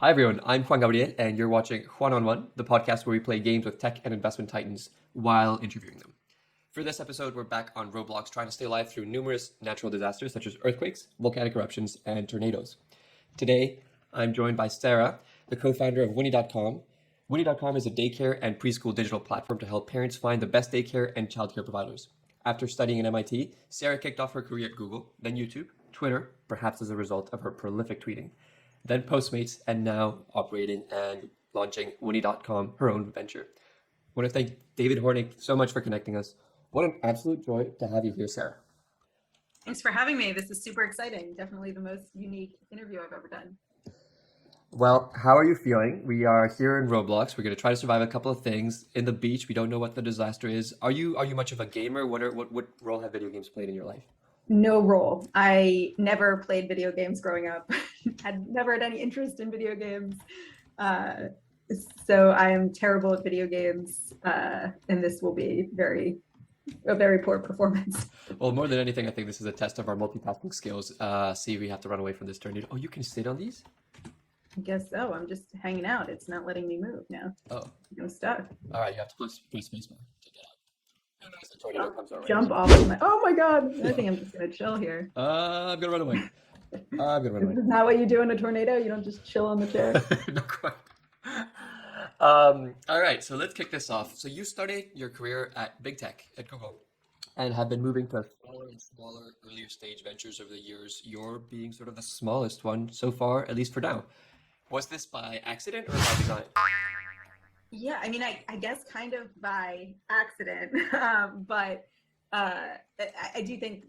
Hi everyone, I'm Juan Gabriel, and you're watching Juan on One, the podcast where we play games with tech and investment titans while interviewing them. For this episode, we're back on Roblox trying to stay alive through numerous natural disasters such as earthquakes, volcanic eruptions, and tornadoes. Today, I'm joined by Sara, the co-founder of Winnie.com. Winnie.com is a daycare and preschool digital platform to help parents find the best daycare and childcare providers. After studying at MIT, Sara kicked off her career at Google, then YouTube, Twitter, perhaps as a result of her prolific tweeting, then Postmates, and now operating and launching Winnie.com, her own venture. I want to thank David Hornick so much for connecting us. What an absolute joy to have you here, Sara. Thanks for having me. This is super exciting. Definitely the most unique interview I've ever done. Well, how are you feeling? We are here in Roblox. We're going to try to survive a couple of things. In the beach, we don't know what the disaster is. Are you much of a gamer? What role have video games played in your life? No role. I never played video games growing up. Had never had any interest in video games. Uh, so I am terrible at video games, and this will be a very poor performance. Well, more than anything, I think this is a test of our multitasking skills. See, we have to run away from this tornado. Oh, you can sit on these? I guess so. I'm just hanging out. It's not letting me move now. Oh, I'm stuck. all right. You have to press spacebar to get out. And as the tornado comes our way. Jump off of my. Oh my god! I think I'm just gonna chill here. I'm gonna run away. I'm gonna run away. This is not what you do in a tornado. You don't just chill on the chair. Not quite. All right, so let's kick this off. So you started your career at big tech at Google and have been moving to smaller and smaller earlier stage ventures over the years. You're being sort of the smallest one so far, at least for now. Was this by accident or by design? Yeah, I mean, I guess kind of by accident, but I do think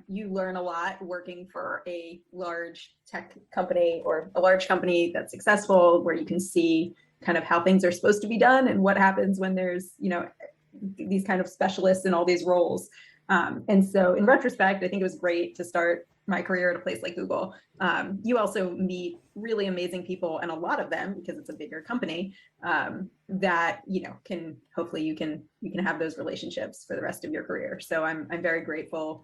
you learn a lot working for a large tech company or a large company that's successful, where you can see kind of how things are supposed to be done and what happens when there's these kind of specialists in all these roles. And so in retrospect, I think it was great to start my career at a place like Google. You also meet really amazing people, and a lot of them, because it's a bigger company, that can hopefully you can have those relationships for the rest of your career. So I'm very grateful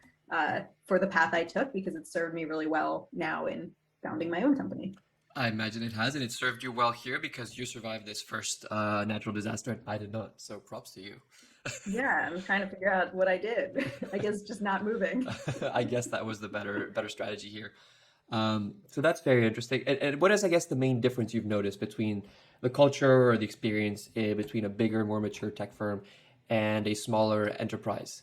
for the path I took, because it served me really well now in founding my own company. I imagine it has, and it served you well here because you survived this first natural disaster, and I did not. So props to you. Yeah, I'm trying to figure out what I did. I guess just not moving. I guess that was the better strategy here. So that's very interesting. And what is, I guess, the main difference you've noticed between the culture or the experience between a bigger, more mature tech firm and a smaller enterprise?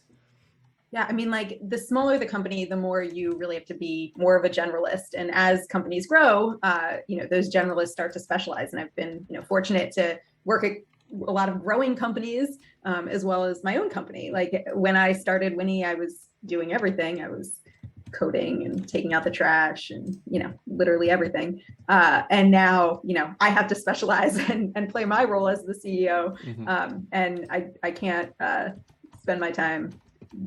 Yeah, I mean, like, the smaller the company, the more you really have to be more of a generalist. And as companies grow, those generalists start to specialize. And I've been, fortunate to work at a lot of growing companies, as well as my own company. Like, when I started Winnie, I was doing everything. I was coding and taking out the trash and, literally everything. And now, I have to specialize and play my role as the CEO. Mm-hmm. And I can't spend my time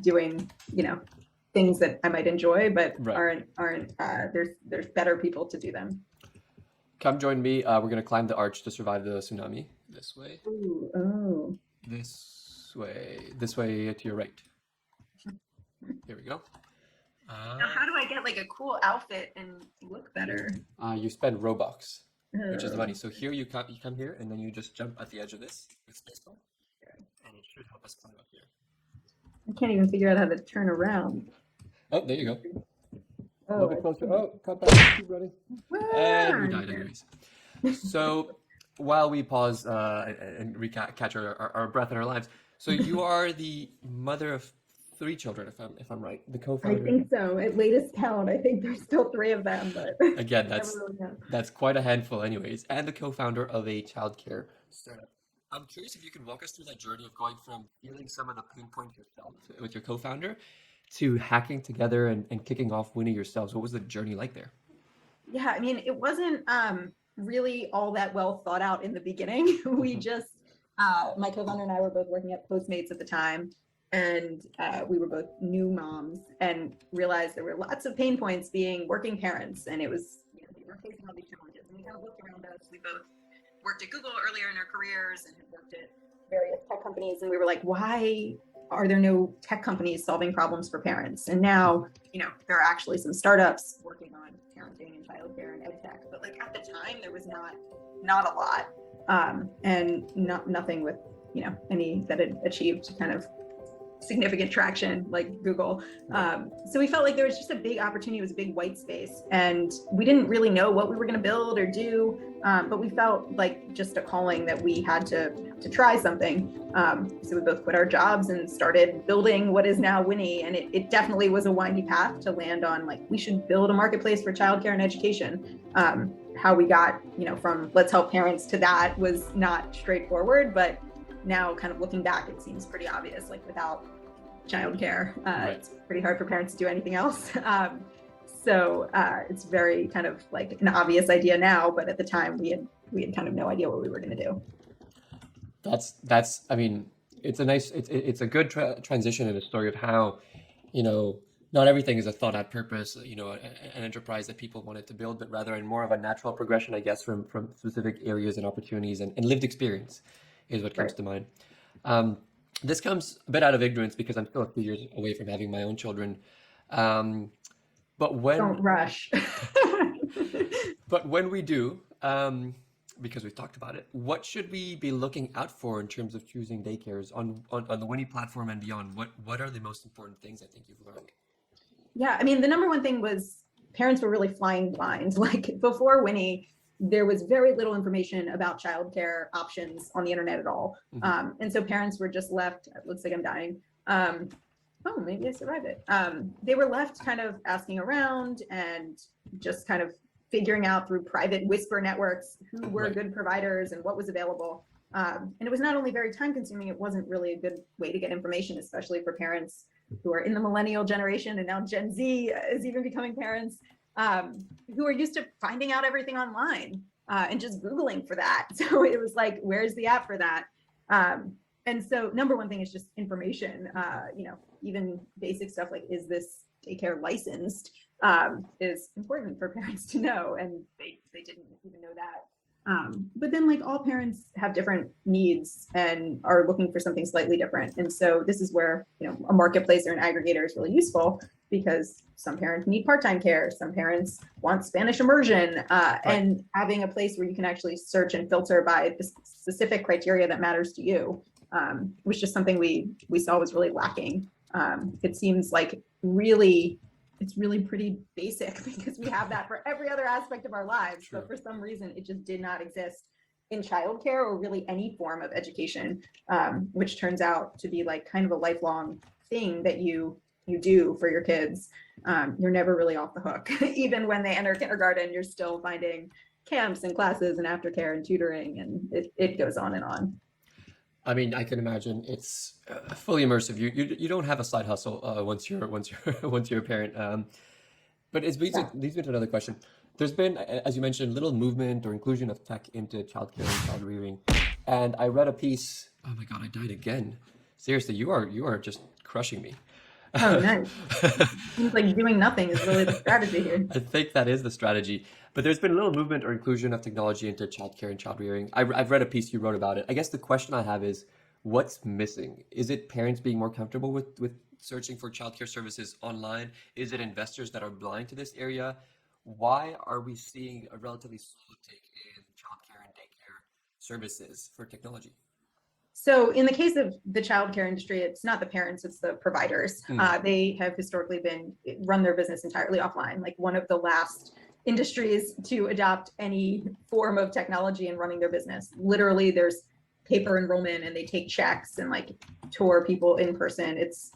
doing things that I might enjoy, but Right. aren't there's better people to do them. Come join me. We're gonna climb the arch to survive the tsunami. This way. Ooh, oh. This way. This way to your right. Here we go. Now, how do I get like a cool outfit and look better? You spend Robux, which is the money. So here you come here, and then you just jump at the edge of this with spacebar, and it should help us climb up here. I can't even figure out how to turn around. Oh, there you go. A Oh, little bit closer. Oh, cut back. Keep running. And we died okay. anyways. So while we pause and catch our breath in our lives, so you are the mother of 3 children, if I'm right, the I co-founder. think so. At latest count, I think there's still 3 of them, but Again, I never really know. that's quite a handful, anyways, and the co-founder of a childcare startup. I'm curious if you can walk us through that journey of going from feeling some of the pain points yourself with your co-founder to hacking together and kicking off Winnie yourselves. What was the journey like there? Yeah, I mean, it wasn't really all that well thought out in the beginning. We just, my co-founder and I were both working at Postmates at the time, and we were both new moms and realized there were lots of pain points being working parents, and it was, we were facing all these challenges. And we kind of looked around us. We both worked at Google earlier in our careers and had worked at various tech companies, and we were like, why are there no tech companies solving problems for parents? And now, there are actually some startups working on parenting and childcare and ed tech, but like at the time there was not a lot, and nothing with, any that had achieved kind of significant traction like Google. So we felt like there was just a big opportunity. It was a big white space, and we didn't really know what we were going to build or do, but we felt like just a calling that we had to try something. So we both quit our jobs and started building what is now Winnie, and it definitely was a windy path to land on, like, we should build a marketplace for childcare and education. How we got, from let's help parents to that was not straightforward, but now kind of looking back, it seems pretty obvious. Like, without childcare, it's pretty hard for parents to do anything else. So it's very kind of like an obvious idea now, but at the time we had kind of no idea what we were going to do. That's I mean, it's a good transition in the story of how, not everything is a thought out purpose, an enterprise that people wanted to build, but rather in more of a natural progression, I guess, from specific areas and opportunities and lived experience is what comes to mind. This comes a bit out of ignorance because I'm still a few years away from having my own children. But when Don't rush. But when we do, because we've talked about it, what should we be looking out for in terms of choosing daycares on the Winnie platform and beyond? What are the most important things I think you've learned? Yeah, I mean, the number one thing was parents were really flying blind. Like, before Winnie, there was very little information about childcare options on the internet at all. And so parents were just left, it looks like I'm dying. Oh, maybe I survived it. They were left kind of asking around and just kind of figuring out through private whisper networks who were good providers and what was available. And it was not only very time consuming, it wasn't really a good way to get information, especially for parents who are in the millennial generation, and now Gen Z is even becoming parents, who are used to finding out everything online and just Googling for that. So it was like, where's the app for that? And so number one thing is just information, even basic stuff like, is this daycare licensed, is important for parents to know. And they didn't even know that. But then, like, all parents have different needs and are looking for something slightly different. And so this is where, a marketplace or an aggregator is really useful, because some parents need part-time care, some parents want Spanish immersion, and having a place where you can actually search and filter by the specific criteria that matters to you, was just something we saw was really lacking. It seems like it's really pretty basic, because we have that for every other aspect of our lives. But for some reason, it just did not exist in childcare or really any form of education, which turns out to be like kind of a lifelong thing that you do for your kids. You're never really off the hook. Even when they enter kindergarten, you're still finding camps and classes and aftercare and tutoring, and it goes on and on. I mean, I can imagine it's fully immersive. You don't have a side hustle once you're a parent. But it leads me to another question. There's been, as you mentioned, little movement or inclusion of tech into childcare and child rearing. And I read a piece. Oh my God, I died again. Seriously, you are just crushing me. Oh, nice. Seems like doing nothing is really the strategy here. I think that is the strategy. But there's been a little movement or inclusion of technology into childcare and child rearing. I've read a piece you wrote about it. I guess the question I have is, what's missing? Is it parents being more comfortable with searching for childcare services online? Is it investors that are blind to this area? Why are we seeing a relatively slow uptake in childcare and daycare services for technology? So in the case of the childcare industry, it's not the parents, it's the providers. They have historically run their business entirely offline. Like, one of the last industries to adopt any form of technology in running their business. Literally, there's paper enrollment, and they take checks and like tour people in person. It's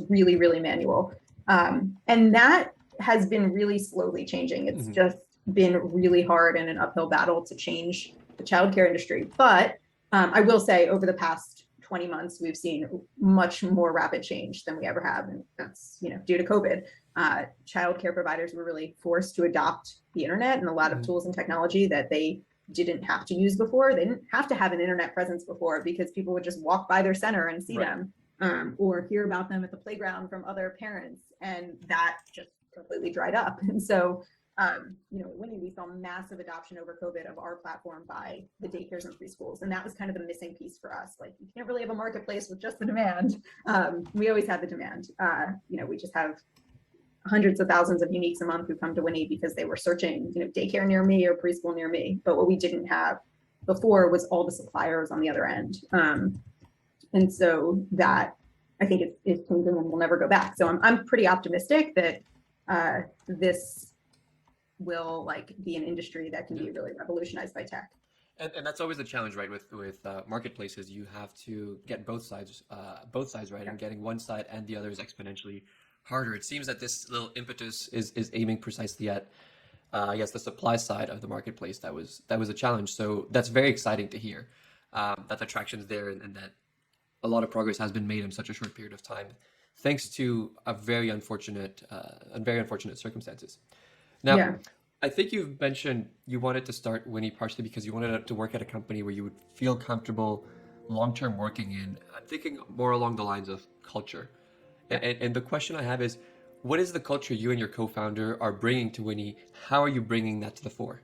really, really manual. And that has been really slowly changing. It's just been really hard and an uphill battle to change the childcare industry. But I will say, over the past 20 months, we've seen much more rapid change than we ever have. And that's, due to COVID. Childcare providers were really forced to adopt the internet and a lot of tools and technology that they didn't have to use before. They didn't have to have an internet presence before, because people would just walk by their center and see them, or hear about them at the playground from other parents. And that just completely dried up. And so at Winnie, we saw massive adoption over COVID of our platform by the daycares and preschools. And that was kind of the missing piece for us. Like, you can't really have a marketplace with just the demand. We always had the demand. We just have hundreds of thousands of uniques a month who come to Winnie because they were searching, daycare near me or preschool near me. But what we didn't have before was all the suppliers on the other end. And so that, I think, it's changing and we'll never go back. So I'm pretty optimistic that this will be an industry that can be really revolutionized by tech. And that's always the challenge, right? With marketplaces, you have to get both sides right, and getting one side and the other is exponentially harder. It seems that this little impetus is aiming precisely at, I guess, the supply side of the marketplace. That was a challenge. So that's very exciting to hear that the traction's there and that a lot of progress has been made in such a short period of time, thanks to very unfortunate circumstances. Now, I think you've mentioned you wanted to start Winnie partially because you wanted to work at a company where you would feel comfortable long-term working in. I'm thinking more along the lines of culture. And the question I have is, what is the culture you and your co-founder are bringing to Winnie? How are you bringing that to the fore?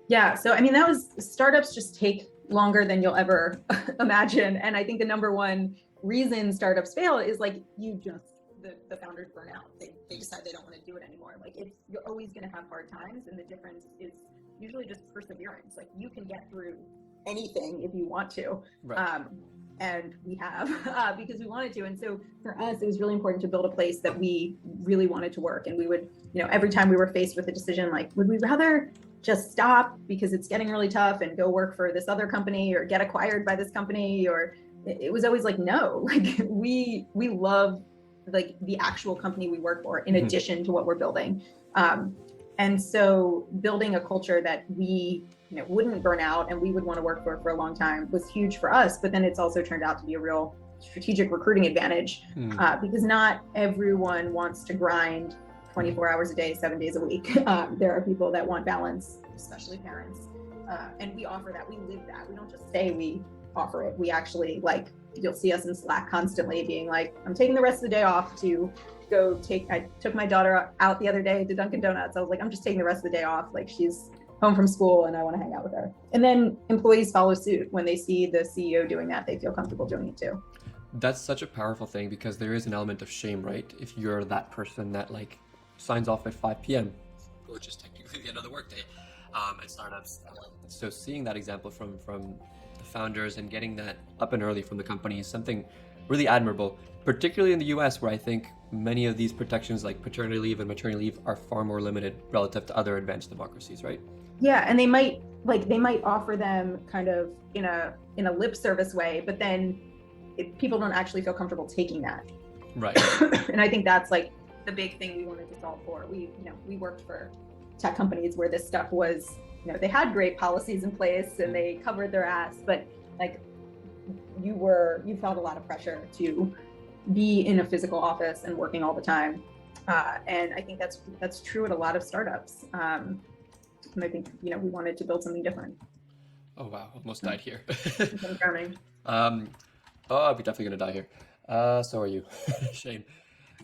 Yeah, so startups just take longer than you'll ever imagine. And I think the number one reason startups fail is the founders burn out. They decide they don't want to do it anymore. You're always going to have hard times, and the difference is usually just perseverance. You can get through anything if you want to, right. And we have because we wanted to. And so for us, it was really important to build a place that we really wanted to work. And we would, every time we were faced with a decision, would we rather just stop because it's getting really tough and go work for this other company or get acquired by this company? Or it was always no. We love the actual company we work for in addition to what we're building. And so building a culture that we wouldn't burn out and we would want to work for a long time was huge for us. But then it's also turned out to be a real strategic recruiting advantage because not everyone wants to grind 24 hours a day, 7 days a week. There are people that want balance, especially parents. And we offer that. We live that. We don't just say we offer it. We actually you'll see us in Slack constantly being I'm taking the rest of the day off to go I took my daughter out the other day to Dunkin' Donuts. I was I'm just taking the rest of the day off. She's home from school and I want to hang out with her. And then employees follow suit. When they see the CEO doing that, they feel comfortable doing it too. That's such a powerful thing because there is an element of shame, right? If you're that person that signs off at 5 p.m., which is technically the end of the workday at startups. So seeing that example from the founders and getting that up and early from the company is something really admirable, particularly in the US, where I think many of these protections like paternity leave and maternity leave are far more limited relative to other advanced democracies, right? Yeah, and they might offer them kind of in a lip service way, but then people don't actually feel comfortable taking that. Right. And I think that's the big thing we wanted to solve for. We worked for tech companies where this stuff was, they had great policies in place and they covered their ass, but you felt a lot of pressure to be in a physical office and working all the time. And I think that's true at a lot of startups. And I think, we wanted to build something different. Oh, wow. Almost died here. I'm drowning. I'll be definitely going to die here. So are you. Shame.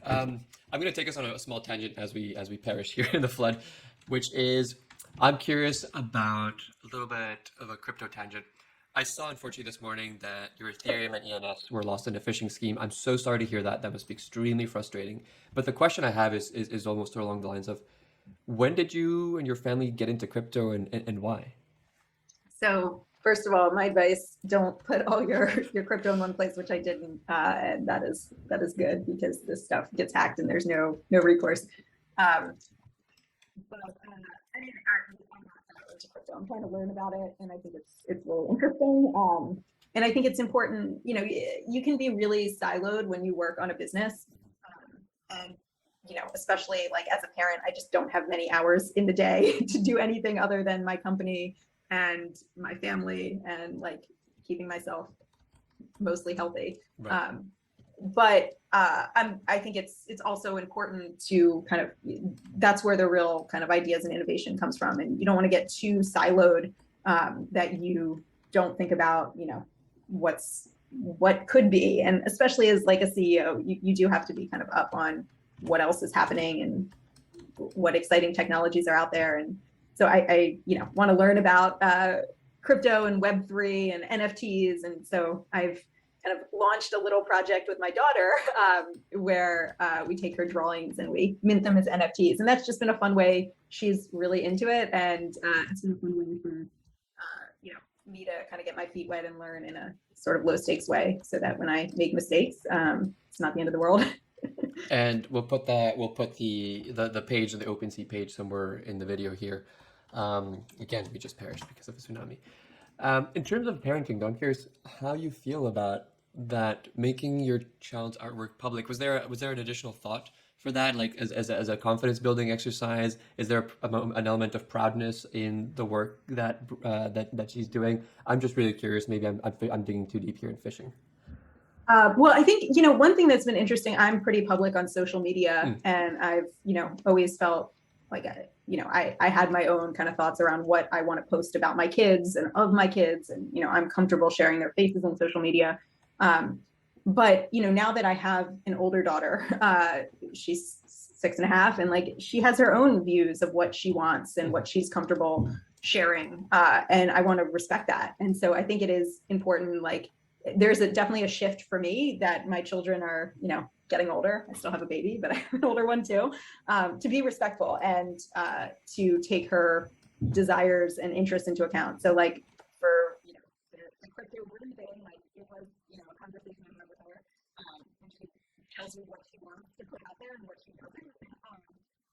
I'm going to take us on a small tangent as we perish here in the flood, which is, I'm curious about a little bit of a crypto tangent. I saw, unfortunately, this morning that your Ethereum and ENS were lost in a phishing scheme. I'm so sorry to hear that. That must be extremely frustrating. But the question I have is almost along the lines of, when did you and your family get into crypto and why? So first of all, my advice, don't put all your crypto in one place, which I didn't. And that is good because this stuff gets hacked and there's no recourse. But I'm not into crypto. I'm trying to learn about it, and I think it's really interesting. And I think it's important. You can be really siloed when you work on a business, and especially as a parent, I just don't have many hours in the day to do anything other than my company and my family and keeping myself mostly healthy. Right. But I think it's also important to kind of, that's where the real kind of ideas and innovation comes from. And you don't want to get too siloed that you don't think about, what could be. And especially as a CEO, you do have to be kind of up on what else is happening and what exciting technologies are out there. And so I want to learn about crypto and Web3 and NFTs. And so I've kind of launched a little project with my daughter where we take her drawings and we mint them as NFTs. And that's just been a fun way. She's really into it. And it's been a fun way for, me to kind of get my feet wet and learn in a sort of low stakes way so that when I make mistakes, it's not the end of the world. And we'll put the page, the OpenSea page, somewhere in the video here. Again, we just perished because of a tsunami. In terms of parenting, though, I'm curious how you feel about that, making your child's artwork public. Was there an additional thought for that, like as a confidence building exercise? Is there an element of proudness in the work that she's doing? I'm just really curious. Maybe I'm digging too deep here and fishing. Well, I think, one thing that's been interesting, I'm pretty public on social media and I've, always felt like, I had my own kind of thoughts around what I want to post about my kids and of my kids. And, I'm comfortable sharing their faces on social media. But, now that I have an older daughter, she's 6.5 and like, she has her own views of what she wants and what she's comfortable sharing. And I want to respect that. And so I think it is important, like, there's definitely a shift for me that my children are, getting older. I still have a baby, but I have an older one too, to be respectful and to take her desires and interests into account. So like for, the crypto word thing, like it was, a conversation I had with her, and she tells me what she wants to put out there and what she doesn't.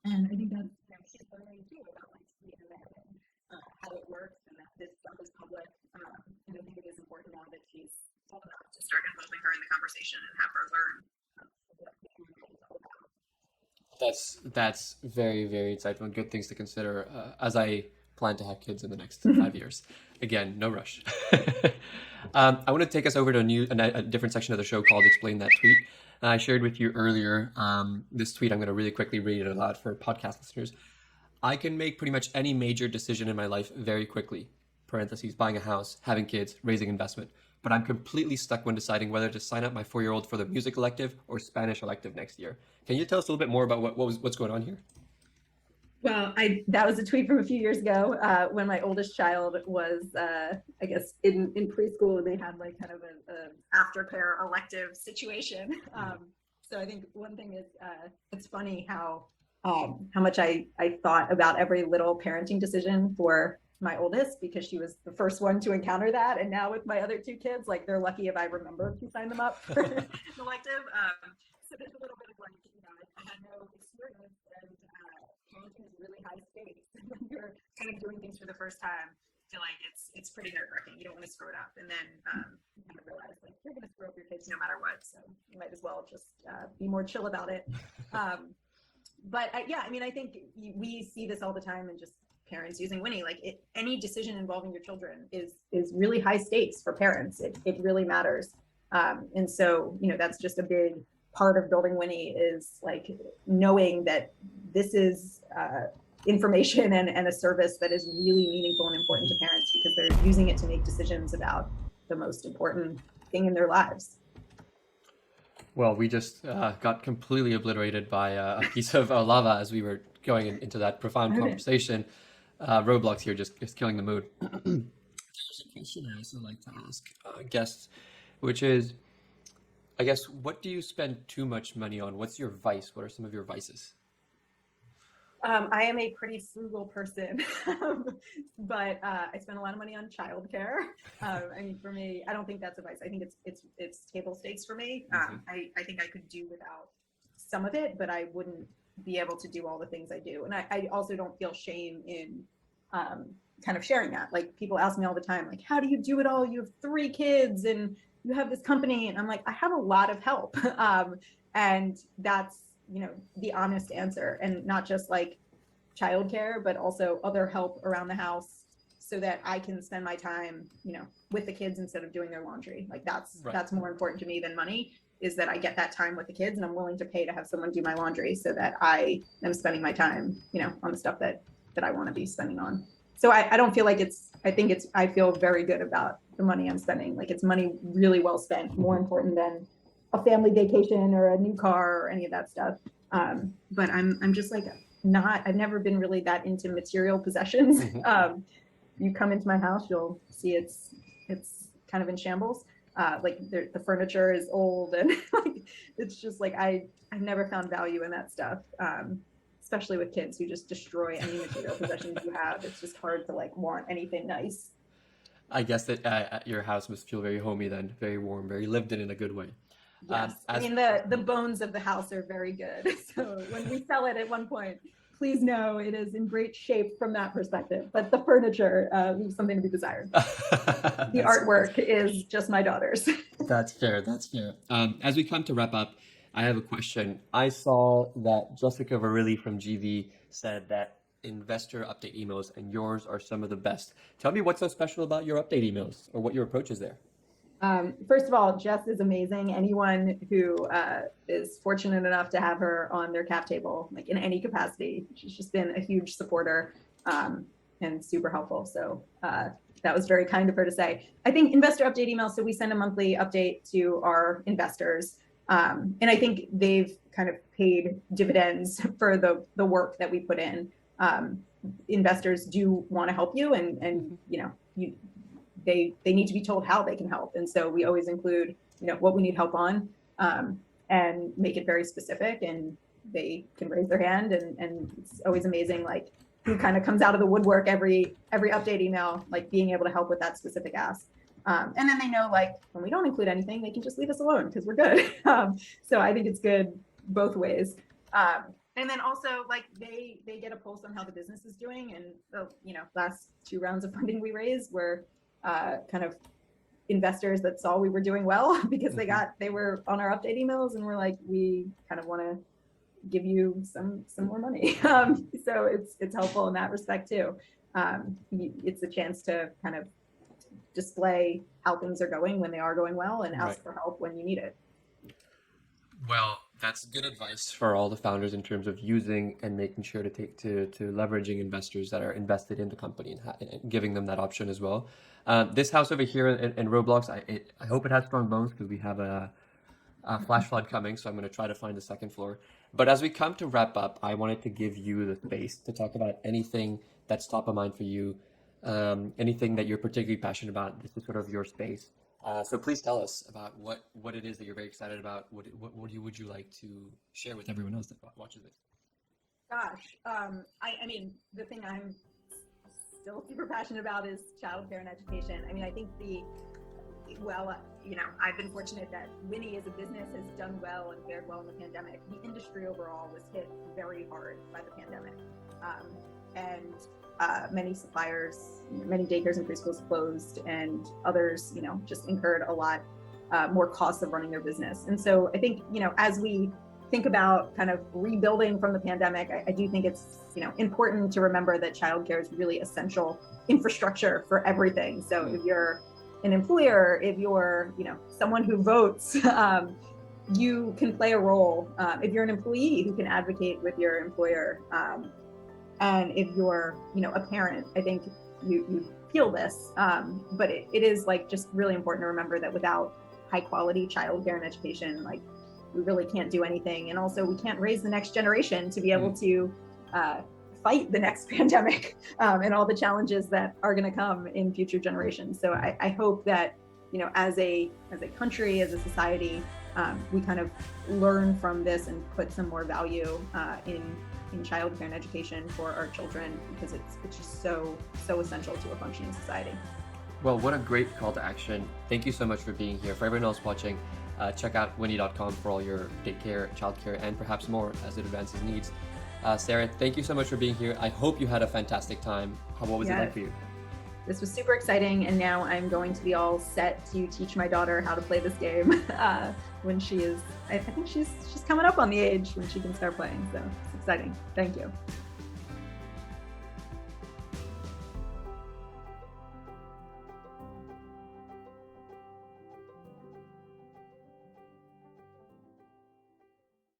And I think that's, she's learning too about like the internet and how it works and that this stuff is public. And I think it is important now that she's old enough to start involving her in the conversation and have her learn what the internet is all about. That's very, very insightful and good things to consider as I plan to have kids in the next 5 years. Again, no rush. I want to take us over to a different section of the show called Explain That Tweet. I shared with you earlier this tweet. I'm going to really quickly read it aloud for podcast listeners. I can make pretty much any major decision in my life very quickly. Parentheses, buying a house, having kids, raising investment. But I'm completely stuck when deciding whether to sign up my 4-year-old for the music elective or Spanish elective next year. Can you tell us a little bit more about what's going on here? Well, that was a tweet from a few years ago when my oldest child was, I guess, in preschool, and they had like kind of an aftercare elective situation. So I think one thing is it's funny how much I thought about every little parenting decision for my oldest, because she was the first one to encounter that. And now with my other 2 kids, like they're lucky if I remember to sign them up for an elective. So there's a little bit of like, I had no experience, and parenting is really high stakes. When you're kind of doing things for the first time, I feel like it's pretty nerve-wracking. You don't want to screw it up. And then you kind of realize like you're going to screw up your kids no matter what. So you might as well just be more chill about it. But I think we see this all the time, and just parents using Winnie, like any decision involving your children is really high stakes for parents. It really matters. And so, that's just a big part of building Winnie, is like knowing that this is information and a service that is really meaningful and important to parents, because they're using it to make decisions about the most important thing in their lives. Well, we just got completely obliterated by a piece of lava as we were going into that profound conversation. Roblox here just killing the mood. There's a question I also like to ask guests, which is, I guess, what do you spend too much money on? What's your vice? What are some of your vices? I am a pretty frugal person, but I spend a lot of money on childcare. For me, I don't think that's a vice. I think it's table stakes for me. I think I could do without some of it, but I wouldn't be able to do all the things I do. And I also don't feel shame in kind of sharing that. Like, people ask me all the time, like, how do you do it all? You have 3 kids and you have this company. And I'm like, I have a lot of help. And that's, the honest answer, and not just like childcare, but also other help around the house, so that I can spend my time, with the kids instead of doing their laundry. Like that's more important to me than money, is that I get that time with the kids, and I'm willing to pay to have someone do my laundry, so that I am spending my time, on the stuff that I want to be spending on. So I don't feel like I feel very good about the money I'm spending. Like, it's money really well spent, more important than a family vacation or a new car or any of that stuff. But I'm just like I've never been really that into material possessions. Mm-hmm. You come into my house, you'll see it's kind of in shambles. Like the furniture is old, and like, it's just like I've never found value in that stuff. Especially with kids who just destroy any material possessions you have. It's just hard to like want anything nice. I guess that your house must feel very homey then, very warm, very lived in a good way. Yes, I As mean the bones of the house are very good. So when we sell it at one point, please know it is in great shape from that perspective. But the furniture leaves something to be desired. The artwork is just my daughter's. That's fair. That's fair. As we come to wrap up, I have a question. I saw that Jessica Varilli from GV said that investor update emails and yours are some of the best. Tell me what's so special about your update emails or what your approach is there. First of all, Jess is amazing. Anyone who is fortunate enough to have her on their cap table, like in any capacity, she's just been a huge supporter and super helpful. So that was very kind of her to say. I think investor update emails, so we send a monthly update to our investors. And I think they've kind of paid dividends for the work that we put in. Investors do want to help you, and you know, they need to be told how they can help. And so we always include, you know, what we need help on, and make it very specific, and they can raise their hand, and it's always amazing, like who kind of comes out of the woodwork every update email, like being able to help with that specific ask. And then they know, like, when we don't include anything, they can just leave us alone because we're good. So I think it's good both ways. And then also, like, they get a pulse on how the business is doing. And the, you know, last 2 rounds of funding we raised were kind of investors that saw we were doing well because they were on our update emails and were like, we kind of want to give you some more money. So it's helpful in that respect too. It's a chance to kind of display how things are going when they are going well, and ask for help when you need it. Well, that's good advice for all the founders in terms of using and making sure to leveraging investors that are invested in the company and giving them that option as well. This house over here in Roblox, I hope it has strong bones because we have a flash flood coming, so I'm going to try to find the second floor. But as we come to wrap up, I wanted to give you the space to talk about anything that's top of mind for you, anything that you're particularly passionate about. This is sort of your space. So please tell us about what it is that you're very excited about. What would you like to share with everyone else that watches this? Gosh, I mean, the thing I'm still super passionate about is childcare and education. I mean, I think you know, I've been fortunate that Winnie as a business has done well and fared well in the pandemic. The industry overall was hit very hard by the pandemic. And many suppliers, many daycares and preschools closed, and others, you know, just incurred a lot more costs of running their business. And so I think, you know, as we think about kind of rebuilding from the pandemic, I do think it's, you know, important to remember that childcare is really essential infrastructure for everything. So if you're an employer, if you're, you know, someone who votes, you can play a role. If you're an employee who can advocate with your employer, and if you're, you know, a parent, I think you feel this, but it is like just really important to remember that without high quality childcare and education, like we really can't do anything. And also we can't raise the next generation to be able to fight the next pandemic and all the challenges that are going to come in future generations. So I hope that, you know, as a country, as a society, we kind of learn from this and put some more value in childcare and education for our children, because it's just so essential to a functioning society. Well, what a great call to action. Thank you so much for being here. For everyone else watching, check out winnie.com for all your daycare, childcare, and perhaps more as it advances needs. Sara, thank you so much for being here. I hope you had a fantastic time. What was it like for you? This was super exciting, and now I'm going to be all set to teach my daughter how to play this game when she is, I think she's coming up on the age when she can start playing, so it's exciting. Thank you.